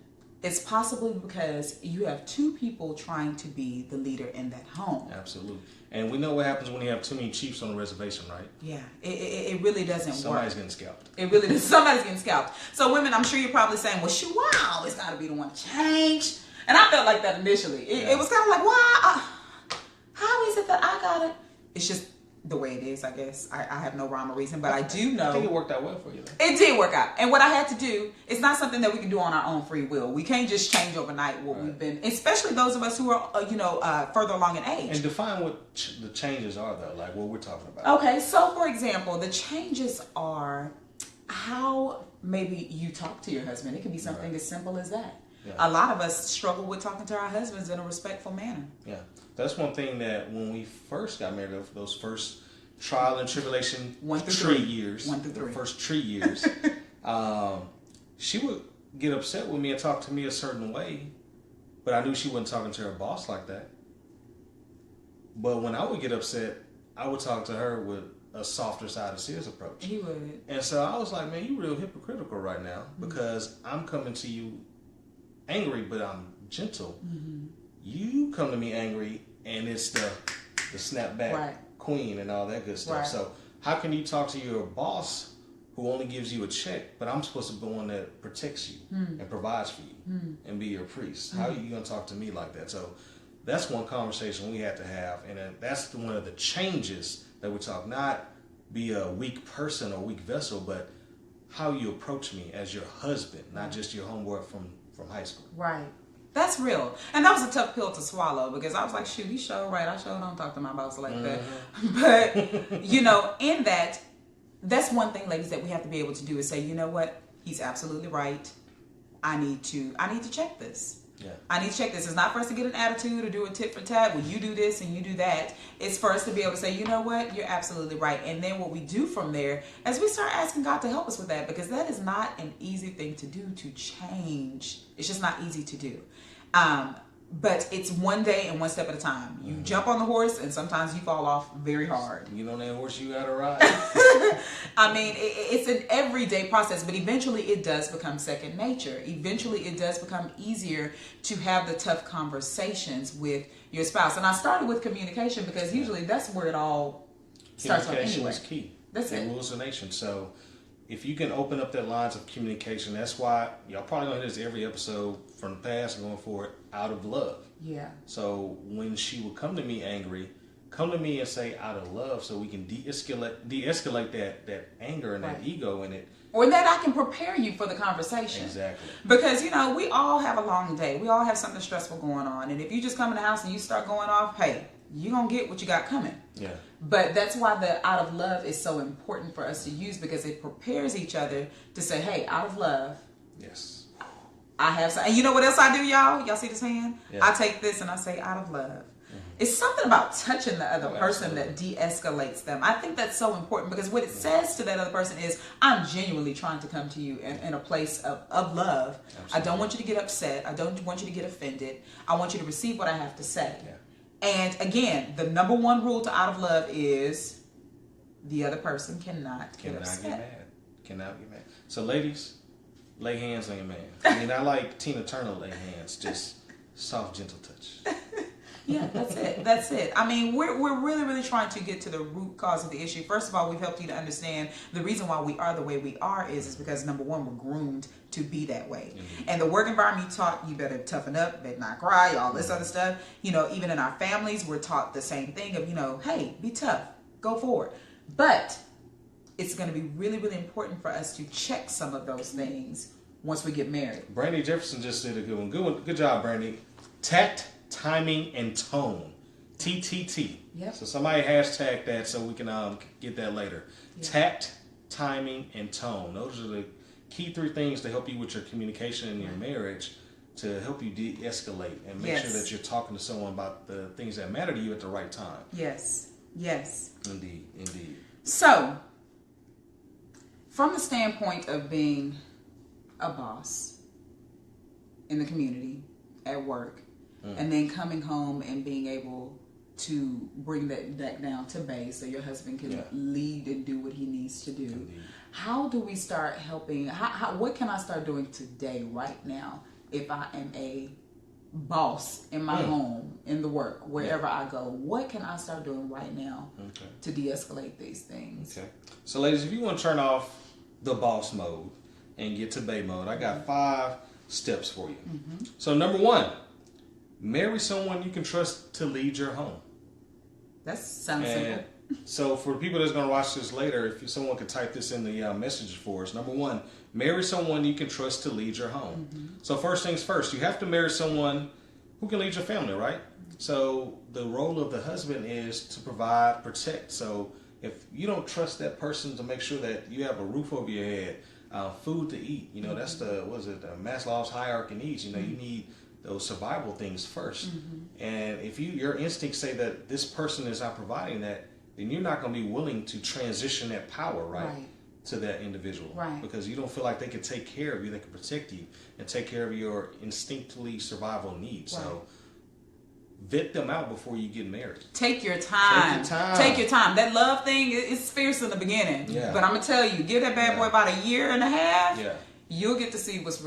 it's possibly because you have two people trying to be the leader in that home. Absolutely. And we know what happens when you have too many chiefs on the reservation, right? Yeah, it really doesn't work. Somebody's getting scalped. It really does. Somebody's getting scalped. So women, I'm sure you're probably saying, well, shoot, wow, it's got to be the one to change. And I felt like that initially. It was kind of like, wow, how is it that I got it? It's just the way it is, I guess. I have no rhyme or reason, but I do know. I think it worked out well for you, though. It did work out. And what I had to do, it's not something that we can do on our own free will. We can't just change overnight what we've been, especially those of us who are, further along in age. And define what the changes are, though, like what we're talking about. Okay, so for example, the changes are how maybe you talk to your husband. It can be something as simple as that. Yeah. A lot of us struggle with talking to our husbands in a respectful manner. Yeah. That's one thing that when we first got married, those first trial and tribulation years, the first 3 years, she would get upset with me and talk to me a certain way, but I knew she wasn't talking to her boss like that. But when I would get upset, I would talk to her with a softer side of Sears approach. He would. And so I was like, man, you real hypocritical right now because I'm coming to you angry, but I'm gentle. You come to me angry, and it's the snapback queen and all that good stuff. Right. So how can you talk to your boss who only gives you a check, but I'm supposed to be the one that protects you and provides for you and be your priest? How are you going to talk to me like that? So that's one conversation we had to have, and that's one of the changes that we talk. Not be a weak person or weak vessel, but how you approach me as your husband, not just your homeboy from high school. Right. That's real. And that was a tough pill to swallow because I was like, shoot, he's sure right. I sure don't talk to my boss like that. But, in that's one thing, ladies, that we have to be able to do is say, you know what? He's absolutely right. I need to check this. Yeah. I need to check this. It's not for us to get an attitude or do a tit for tat. Well, you do this and you do that. It's for us to be able to say, you know what? You're absolutely right. And then what we do from there is we start asking God to help us with that because that is not an easy thing to do, to change. It's just not easy to do. But it's one day and one step at a time. You jump on the horse, and sometimes you fall off very hard. You know that horse you gotta ride. I mean, it's an everyday process, but eventually it does become second nature. Eventually it does become easier to have the tough conversations with your spouse. And I started with communication because usually that's where it all starts from anyway. Communication is key. That's it. It rules the nation. So if you can open up that lines of communication, that's why y'all probably gonna hear this every episode from the past and going forward, out of love. Yeah. So when she would come to me angry, come to me and say out of love, so we can de-escalate that anger and that ego in it. Or that I can prepare you for the conversation. Exactly. Because, you know, we all have a long day. We all have something stressful going on. And if you just come in the house and you start going off, hey, you're going to get what you got coming. Yeah. But that's why the out of love is so important for us to use, because it prepares each other to say, hey, out of love. Yes. I have some. And you know what else I do, y'all? Y'all see this hand? Yeah. I take this and I say out of love. It's something about touching the other person that de-escalates them. I think that's so important, because what it says to that other person is, I'm genuinely trying to come to you in a place of love. Absolutely. I don't want you to get upset. I don't want you to get offended. I want you to receive what I have to say. Yeah. And again, the number one rule to out of love is the other person cannot get upset. Get mad. Cannot get mad. So ladies, lay hands on your man. I mean, I like Tina Turner lay hands. Just soft, gentle touch. Yeah, that's it. That's it. I mean, we're really, really trying to get to the root cause of the issue. First of all, we've helped you to understand the reason why we are the way we are is because, number one, we're groomed to be that way. Mm-hmm. And the work environment you taught, you better toughen up, better not cry, all this other stuff. You know, even in our families, we're taught the same thing of, you know, hey, be tough, go forward. But it's going to be really, really important for us to check some of those things once we get married. Brandy Jefferson just did a good one. Good job, Brandy. Tact, timing, and tone. TTT. Yep. So somebody hashtag that so we can get that later. Yep. Tact, timing, and tone. Those are the key three things to help you with your communication in your marriage, to help you de-escalate and make sure that you're talking to someone about the things that matter to you at the right time. Yes. Yes. Indeed. Indeed. So, from the standpoint of being a boss in the community, at work, and then coming home and being able to bring that down to base so your husband can lead and do what he needs to do. Indeed. How do we start helping? What can I start doing today, right now, if I am a boss in my home, in the work, wherever I go? What can I start doing right now to de-escalate these things? Okay. So, ladies, if you want to turn off the boss mode and get to bae mode, I got 5 steps for you. Mm-hmm. So, number 1, marry someone you can trust to lead your home. That sounds simple. So for the people that's going to watch this later, if someone could type this in the message for us. Number 1, marry someone you can trust to lead your home. Mm-hmm. So first things first, you have to marry someone who can lead your family, right? Mm-hmm. So the role of the husband is to provide, protect. So if you don't trust that person to make sure that you have a roof over your head, food to eat, you know, that's the Maslow's hierarchy needs. You know, you need those survival things first. Mm-hmm. And if your instincts say that this person is not providing that, then you're not going to be willing to transition that power, right, to that individual. Right. Because you don't feel like they can take care of you, they can protect you, and take care of your instinctively survival needs. Right. So vet them out before you get married. Take your time. Take your time. That love thing is fierce in the beginning. Yeah. But I'm going to tell you, give that bad boy about a year and a half. Yeah. You'll get to see what's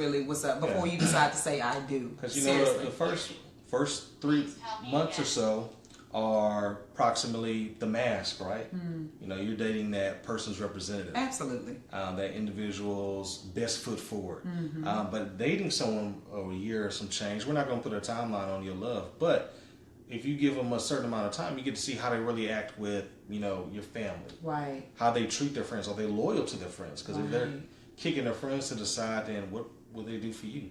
up before you decide to say I do. Because you know the first 3 months or so are approximately the mask, right? Mm. You know, you're dating that person's representative. Absolutely. That individual's best foot forward. Mm-hmm. But dating someone over a year or some change, we're not going to put a timeline on your love, but if you give them a certain amount of time, you get to see how they really act with, you know, your family. Right. How they treat their friends. Are they loyal to their friends? Because if they're kicking their friends to the side, then what will they do for you?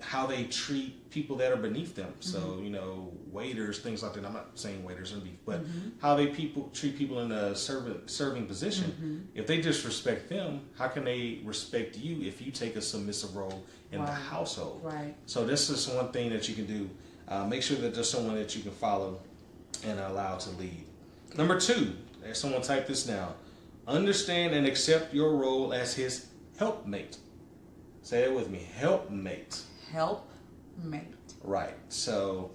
How they treat people that are beneath them. Mm-hmm. So, you know, waiters, things like that. I'm not saying waiters and beef, but how they treat people in a serving position. Mm-hmm. If they disrespect them, how can they respect you if you take a submissive role in the household? Right. So this is one thing that you can do. Make sure that there's someone that you can follow and allow to lead. Okay. Number 2, someone type this down. Understand and accept your role as his helpmate. Say it with me. Helpmate. Helpmate. Right. So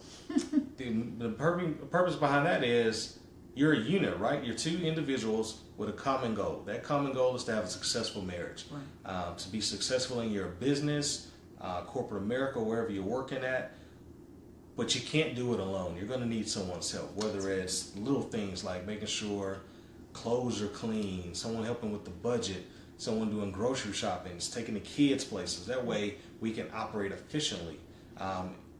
the purpose behind that is you're a unit, right? You're two individuals with a common goal. That common goal is to have a successful marriage, right. To be successful in your business, corporate America, wherever you're working at. But you can't do it alone. You're going to need someone's help, whether it's little things like making sure clothes are clean, someone helping with the budget, someone doing grocery shopping, taking the kids places. That way we can operate efficiently.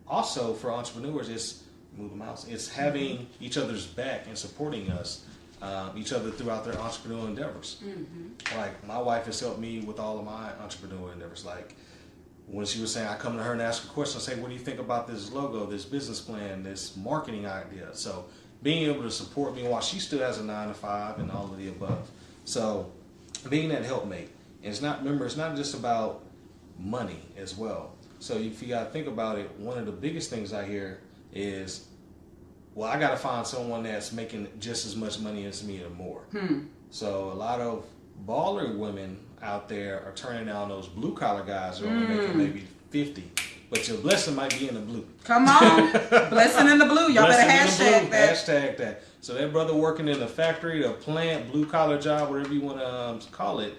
Also, for entrepreneurs, it's having each other's back and supporting us, each other throughout their entrepreneurial endeavors. Mm-hmm. Like my wife has helped me with all of my entrepreneurial endeavors. Like when she was saying, I come to her and ask her questions, I say, what do you think about this logo, this business plan, this marketing idea? So being able to support me while she still has a 9-to-5 and all of the above. So being that helpmate. And it's not just about money as well. So if you got to think about it, one of the biggest things I hear is, well, I got to find someone that's making just as much money as me or more. So a lot of baller women out there are turning down those blue collar guys who are making maybe 50, but your blessing might be in the blue. Come on, blessing in the blue. Y'all better hashtag that. Hashtag that. So that brother working in the factory, the plant, blue collar job, whatever you want to call it,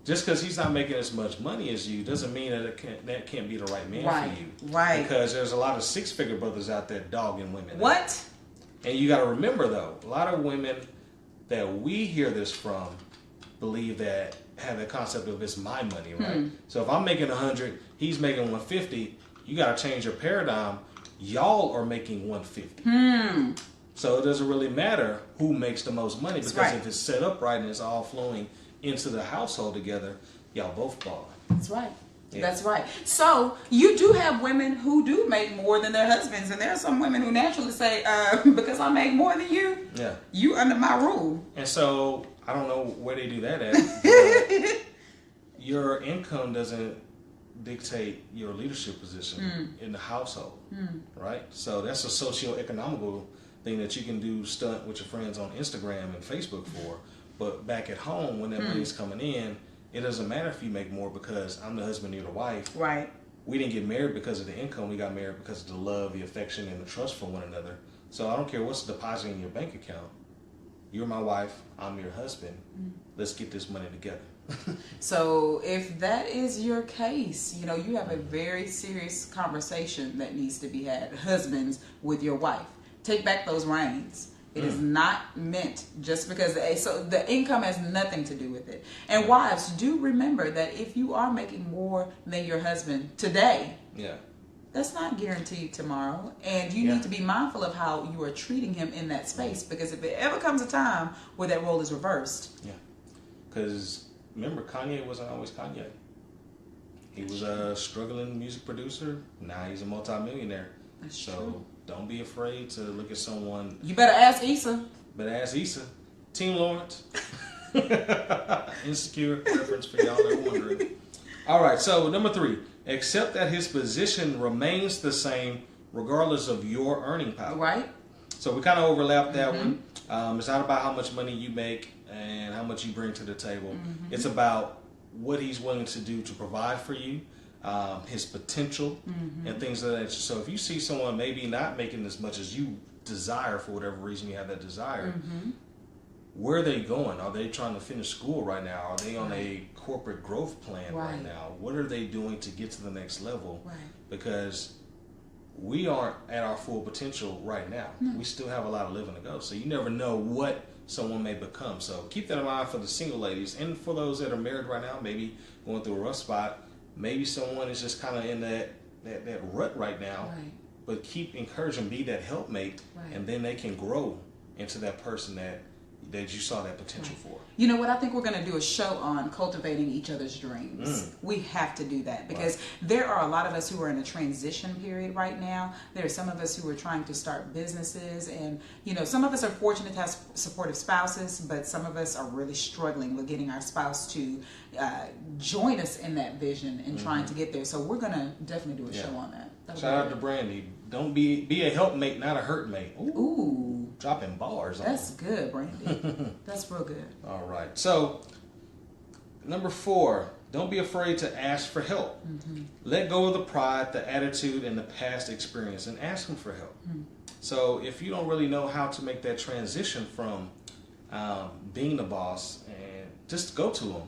just because he's not making as much money as you doesn't mean that can't be the right man for you. Right. Because there's a lot of 6-figure brothers out there dogging women. What? And you got to remember, though, a lot of women that we hear this from believe that, have the concept of it's my money, right? So if I'm making 100, he's making 150, you got to change your paradigm. Y'all are making 150. So it doesn't really matter who makes the most money, because if it's set up right and it's all flowing into the household together, y'all both ball. That's right. Yeah. That's right. So you do have women who do make more than their husbands, and there are some women who naturally say, because I make more than you, you under my rule. And so I don't know where they do that at, but your income doesn't dictate your leadership position in the household, right? So that's a socio-economical thing that you can do stunt with your friends on Instagram and Facebook for. But back at home, when that money's coming in, it doesn't matter if you make more, because I'm the husband, you're the wife. Right. We didn't get married because of the income. We got married because of the love, the affection, and the trust for one another. So I don't care what's deposited in your bank account. You're my wife. I'm your husband. Let's get this money together. So if that is your case, you know, you have a very serious conversation that needs to be had, husbands, with your wife. Take back those reins. It is not meant just because, so the income has nothing to do with it. And wives, do remember that if you are making more than your husband today, that's not guaranteed tomorrow. And you need to be mindful of how you are treating him in that space, because if it ever comes a time where that role is reversed. Yeah. Because remember, Kanye wasn't always Kanye. He was a struggling music producer. Now he's a multimillionaire. That's true. Don't be afraid to look at someone. You better ask Issa. Team Lawrence. Insecure reference for y'all that are wondering. All right, so number 3. Accept that his position remains the same regardless of your earning power. Right. So we kind of overlapped that one. It's not about how much money you make and how much you bring to the table. It's about what he's willing to do to provide for you. His potential and things like that. So if you see someone maybe not making as much as you desire, for whatever reason you have that desire, where are they going? Are they trying to finish school right now? Are they on a corporate growth plan right now? What are they doing to get to the next level? Because we aren't at our full potential right now. We still have a lot of living to go. So you never know what someone may become. So keep that in mind for the single ladies, and for those that are married right now, maybe going through a rough spot. Maybe someone is just kind of in that rut right now, but keep encouraging, be that helpmate, and then they can grow into that person that you saw that potential for. You know what? I think we're going to do a show on cultivating each other's dreams. We have to do that, because there are a lot of us who are in a transition period right now. There are some of us who are trying to start businesses, and you know, some of us are fortunate to have supportive spouses, but some of us are really struggling with getting our spouse to join us in that vision and trying to get there. So we're going to definitely do a show on that. Shout out to Brandy. Don't be a helpmate, not a hurtmate. Ooh. Dropping bars on That's good, Brandy. That's real good. All right. So, number 4, Don't be afraid to ask for help. Let go of the pride, the attitude, and the past experience, and ask them for help. So if you don't really know how to make that transition from being the boss, and just go to them.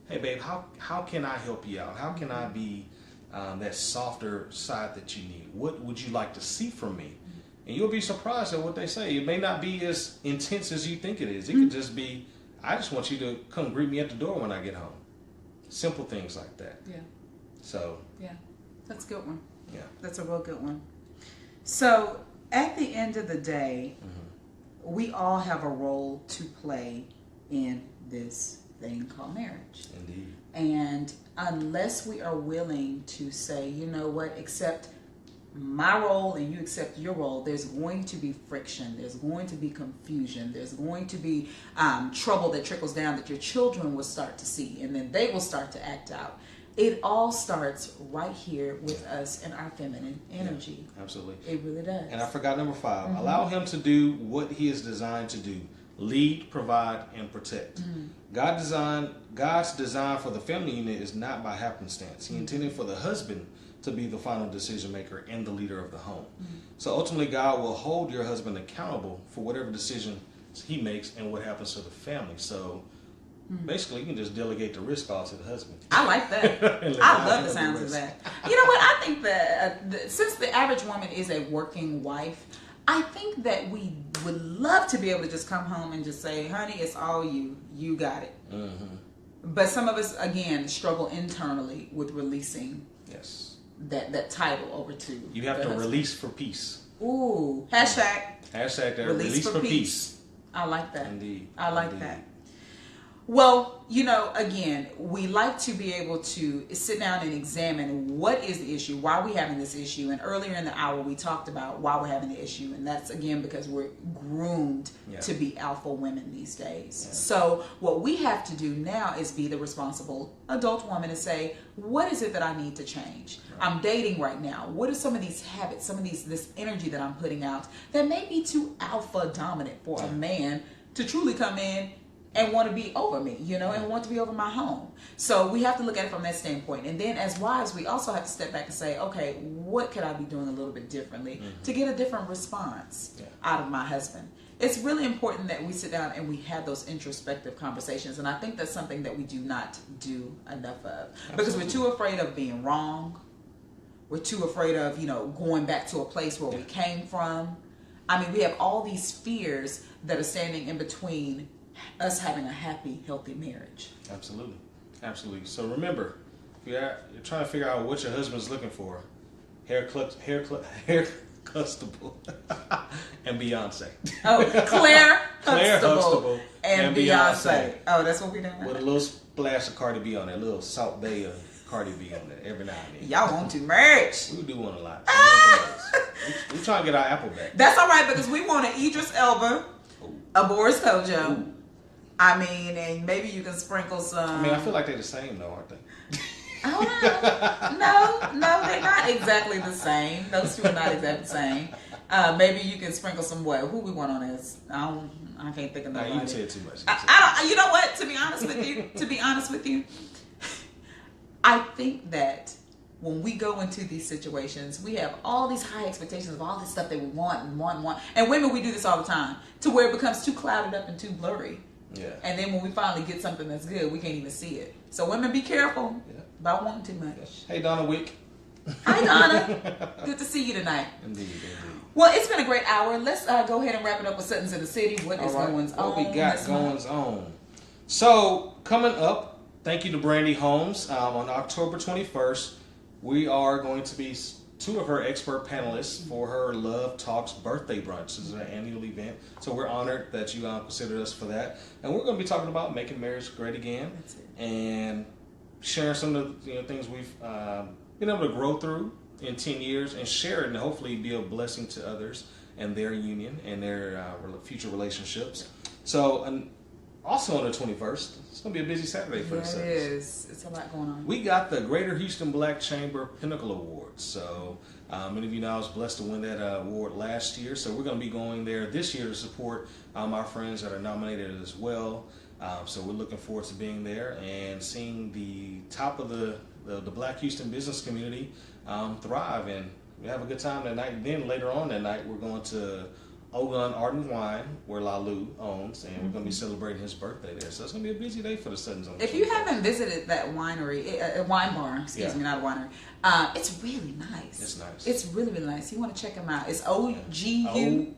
Hey, babe, how can I help you out? How can I be that softer side that you need? What would you like to see from me? And you'll be surprised at what they say. It may not be as intense as you think it is. It could just be, I just want you to come greet me at the door when I get home. Simple things like that. Yeah. So. Yeah, that's a good one. Yeah. That's a real good one. So at the end of the day, we all have a role to play in this thing called marriage. Indeed. And unless we are willing to say, you know what, accept my role and you accept your role, there's going to be friction, there's going to be confusion, there's going to be trouble that trickles down that your children will start to see, and then they will start to act out. It all starts right here with us and our feminine energy. Yeah, absolutely. It really does. And I forgot number 5. Allow him to do what he is designed to do. Lead, provide, and protect. God's design for the family unit is not by happenstance. He intended for the husband to be the final decision maker and the leader of the home. So ultimately, God will hold your husband accountable for whatever decision he makes and what happens to the family. So basically, you can just delegate the risk off to the husband. I like that. I love the sounds of that. You know what? I think that since the average woman is a working wife, I think that we would love to be able to just come home and just say, honey, it's all you. You got it. But some of us, again, struggle internally with releasing that title over to you have to husband. Release for peace. Ooh. Hashtag that. Release for peace. I like that. Indeed. I like that. Well, you know, again, we like to be able to sit down and examine what is the issue, why are we having this issue, and earlier in the hour we talked about why we're having the issue, and that's again because we're groomed to be alpha women these days. So what we have to do now is be the responsible adult woman and say, what is it that I need to change? I'm dating right now. What are some of these habits, some of this energy that I'm putting out that may be too alpha dominant for a man to truly come in and want to be over me, you know, and want to be over my home. So we have to look at it from that standpoint. And then as wives, we also have to step back and say, okay, what could I be doing a little bit differently to get a different response out of my husband? It's really important that we sit down and we have those introspective conversations. And I think that's something that we do not do enough of. Because we're too afraid of being wrong. We're too afraid of, you know, going back to a place where we came from. I mean, we have all these fears that are standing in between us having a happy, healthy marriage. Absolutely. Absolutely. So remember, if you're trying to figure out what your husband's looking for, hair Huxtable and Beyonce. Oh, Claire Huxtable and Beyonce. Oh, that's what we're doing. With a little splash of Cardi B on it, a little Salt Bay of Cardi B on it every now and then. Y'all want too much. We do want a lot. We're trying to get our apple back. That's all right, because we want an Idris Elba, a Boris Kojo. I mean, and maybe you can sprinkle some. I mean, I feel like they're the same, though, aren't they? Oh, no, they're not exactly the same. Those two are not exactly the same. Maybe you can sprinkle some what? Who we want on this? I can't think of nobody. You said too much. You know what? To be honest with you, I think that when we go into these situations, we have all these high expectations of all this stuff that we want. And women, we do this all the time to where it becomes too clouded up and too blurry. Yeah. And then when we finally get something that's good, we can't even see it. So women, be careful about wanting too much. Hey, Donna Wick. Hi, Donna. Good to see you tonight. Indeed. Well, it's been a great hour. Let's go ahead and wrap it up with Suttons in the City. What is going on? What we got going on? So, coming up, thank you to Brandy Holmes. On October 21st, we are going to be two of her expert panelists for her Love Talks birthday brunch. This is an annual event, so we're honored that you considered us for that. And we're going to be talking about making marriage great again and sharing some of the things we've been able to grow through in 10 years and share it and hopefully be a blessing to others and their union and their Yeah. future relationships. So, also on the 21st, it's going to be a busy Saturday for us. It is. It's a lot going on. We got the Greater Houston Black Chamber Pinnacle Awards. So many of you know I was blessed to win that award last year. So we're going to be going there this year to support our friends that are nominated as well. So we're looking forward to being there and seeing the top of the Black Houston business community thrive, and we have a good time that night. And then later on that night, we're going to Ogun Art and Wine, where Lalu owns, and we're going to be celebrating his birthday there. So it's going to be a busy day for the Suttons. If you haven't visited that winery, wine bar, excuse me, not a winery, it's really nice. It's nice. It's really, really nice. You want to check them out. It's OGUN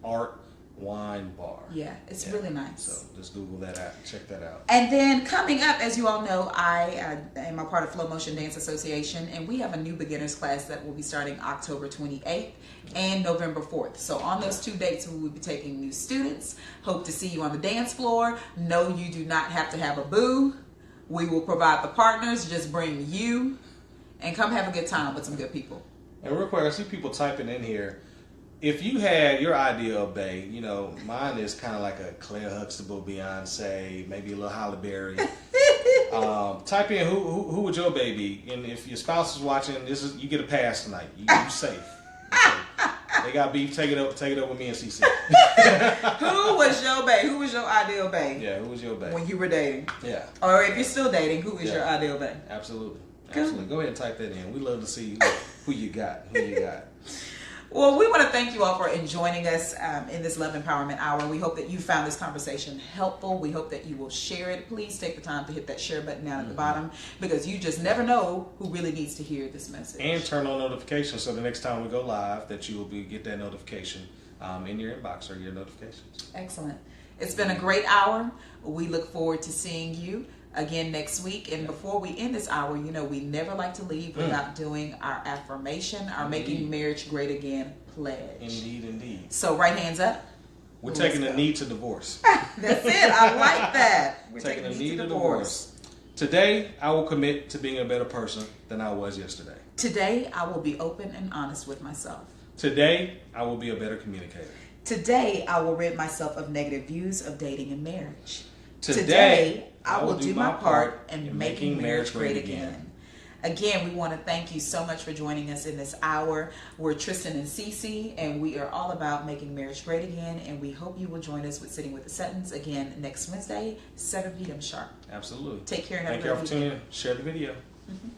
Art Wine Bar. Yeah, it's really nice. So just Google that out, check that out. And then coming up, as you all know, I am a part of Flow Motion Dance Association, and we have a new beginners class that will be starting October 28th and November 4th. So on those 2 dates, we will be taking new students. Hope to see you on the dance floor. No, you do not have to have a boo. We will provide the partners. Just bring you and come have a good time with some good people. And real quick, I see people typing in here. If you had your idea of bae, you know, mine is kind of like a Claire Huxtable, Beyonce, maybe a little Halle Berry. Type in who would your bae be, and if your spouse is watching, you get a pass tonight. You're safe. They got beef. Take it up with me and CC. Who was your bae? Who was your ideal bae? Yeah, who was your bae when you were dating? Yeah. Or if you're still dating, who is your ideal bae? Absolutely. Absolutely. Go ahead and type that in. We love to see who you got. Well, we want to thank you all for joining us in this Love Empowerment Hour. We hope that you found this conversation helpful. We hope that you will share it. Please take the time to hit that share button down at the bottom, because you just never know who really needs to hear this message. And turn on notifications so the next time we go live that you will get that notification in your inbox or your notifications. Excellent. It's been a great hour. We look forward to seeing you again next week. And before we end this hour, you know, we never like to leave without doing our affirmation, our Making Marriage Great Again pledge. Indeed. So right hands up. We're taking a knee to divorce. That's it. I like that. We're taking a knee to divorce. Today, I will commit to being a better person than I was yesterday. Today, I will be open and honest with myself. Today, I will be a better communicator. Today, I will rid myself of negative views of dating and marriage. Today, I will do my part in making marriage great again. Again, we want to thank you so much for joining us in this hour. We're Tristen and CC, and we are all about making marriage great again. And we hope you will join us with Sitting with the Suttons again next Wednesday, 7 p.m. sharp. Absolutely. Take care and have a great weekend. Thank you all for tuning in. Share the video. Mm-hmm.